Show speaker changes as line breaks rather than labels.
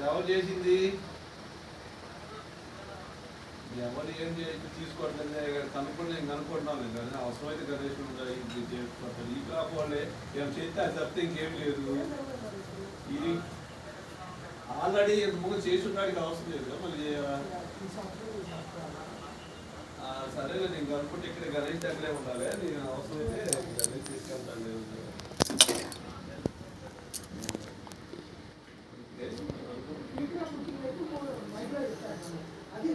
ఎవరు చేసింది? ఎవరు ఏం చేసి తీసుకోవట్లేదు కనుక్కోండి, నేను కనుక్కుంటున్నాను కానీ అవసరమైతే గణేష్ ఇది చేసుకుంటారు. ఈ క్రాప్ వాళ్ళే ఏం చేస్తే అది తప్పితే ఇంకేం లేదు. ఇది ఆల్రెడీ ఇంతకుముందు చేసి ఉండడానికి అవసరం లేదు కదా మళ్ళీ సరేలే నేను కనుక్కుంటే ఇక్కడ గణేష్ దగ్గరే ఉండాలి. నేను అవసరమైతే గణేష్ తీసుకెళ్తాను. అది